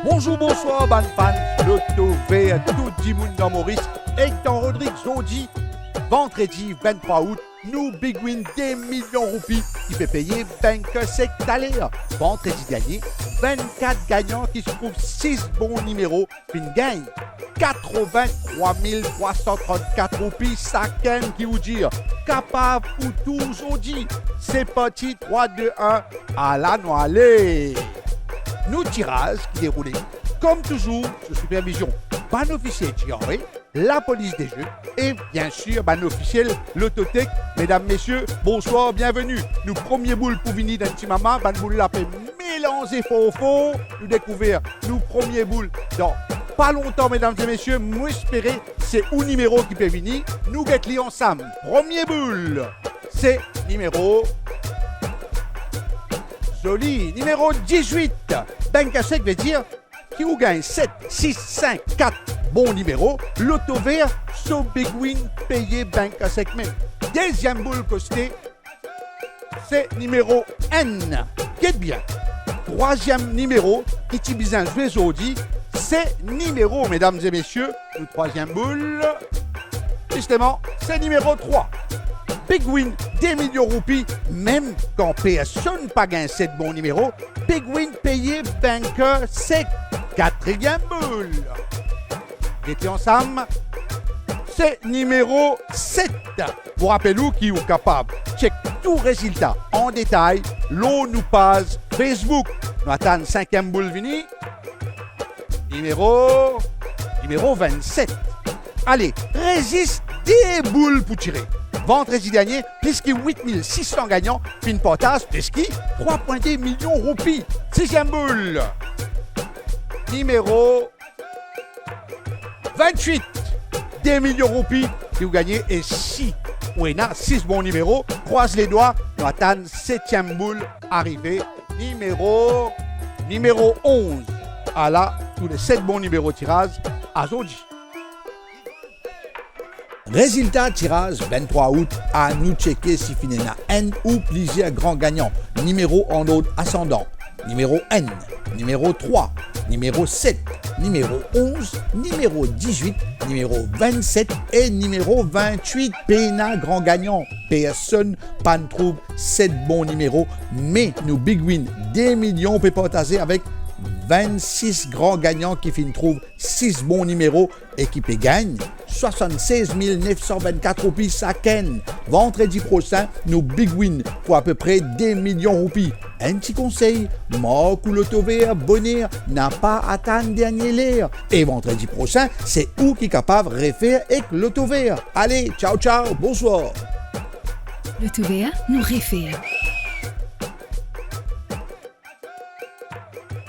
Bonjour, bonsoir, ban fan, Loto V, tout le monde dans Maurice, et dans Rodrigue Zodi, vendredi 23 août, nous big win des millions de roupies qui fait payer 25 salaires. Vendredi dernier, 24 gagnants qui se trouvent 6 bons numéros, puis une gagne 83 334 roupies, ça qui vous dire, capable pour tout aujourd'hui. C'est parti 3, 2, 1, à la noilée. Nous tirage qui déroulait, comme toujours, sous supervision ban officiel Thierry, la police des jeux et bien sûr ban officiel l'autotech. Mesdames, messieurs, bonsoir, bienvenue. Nous premier boule pour venir d'un petit maman, ban boule la fait mélanger faux. Nous découvrir nous premier boule dans pas longtemps, mesdames et messieurs, moi espérer c'est où numéro qui peut venir. Nous guettons ensemble. Premier boule, c'est numéro joli, numéro 18. Ben Kassek veut dire qui vous gagne 7, 6, 5, 4 bons numéros. Loto vert, so big win, payé Ben Kassek même. Deuxième boule costée, c'est numéro N. Qu'est-ce bien. Troisième numéro, qui t'y bizarre jouer aujourd'hui, c'est numéro, mesdames et messieurs, le troisième boule. Justement, c'est numéro 3. Big win, des millions de roupies, même quand personne pas gagné 7 bons numéros. Big win payé banker, c'est quatrième boule. Mettez ensemble, c'est numéro 7. Vous rappelez-vous qui est capable. Check tout résultat en détail. L'eau nous passe Facebook. Nous attendons 5e boule vini. Numéro 27. Allez, résiste des boules pour tirer. Vendredi dernier, plus que 8600 gagnants, puis une potasse, plus que 3,2 millions de roupies. 6e boule. Numéro 28. Des millions de roupies que vous gagnez. Et si vous avez 6 bons numéros, croise les doigts, nous attendons 7e boule arrivée. Numéro 11. Ah là, tous les 7 bons numéros de tirage à Zodi. Résultat tirage 23 août, à nous checker si finalement N ou plusieurs grands gagnants. Numéro en ordre ascendant. Numéro N, numéro 3, numéro 7, numéro 11, numéro 18, numéro 27 et numéro 28. Pena grand gagnant. Personne pas ne trouve 7 bons numéros, mais nous big win des millions peut partager avec 26 grands gagnants qui finissent trouvent 6 bons numéros et qui gagnent 76 924 roupies chacun. Vendredi prochain, nous big win pour à peu près des millions de roupies. Un petit conseil, Marc ou Loto vert, bonheur, n'a pas attendre dernier l'air. Et vendredi prochain, c'est où qui est capable de refaire avec Loto vert. Allez, ciao, bonsoir. Loto vert, nous réfère.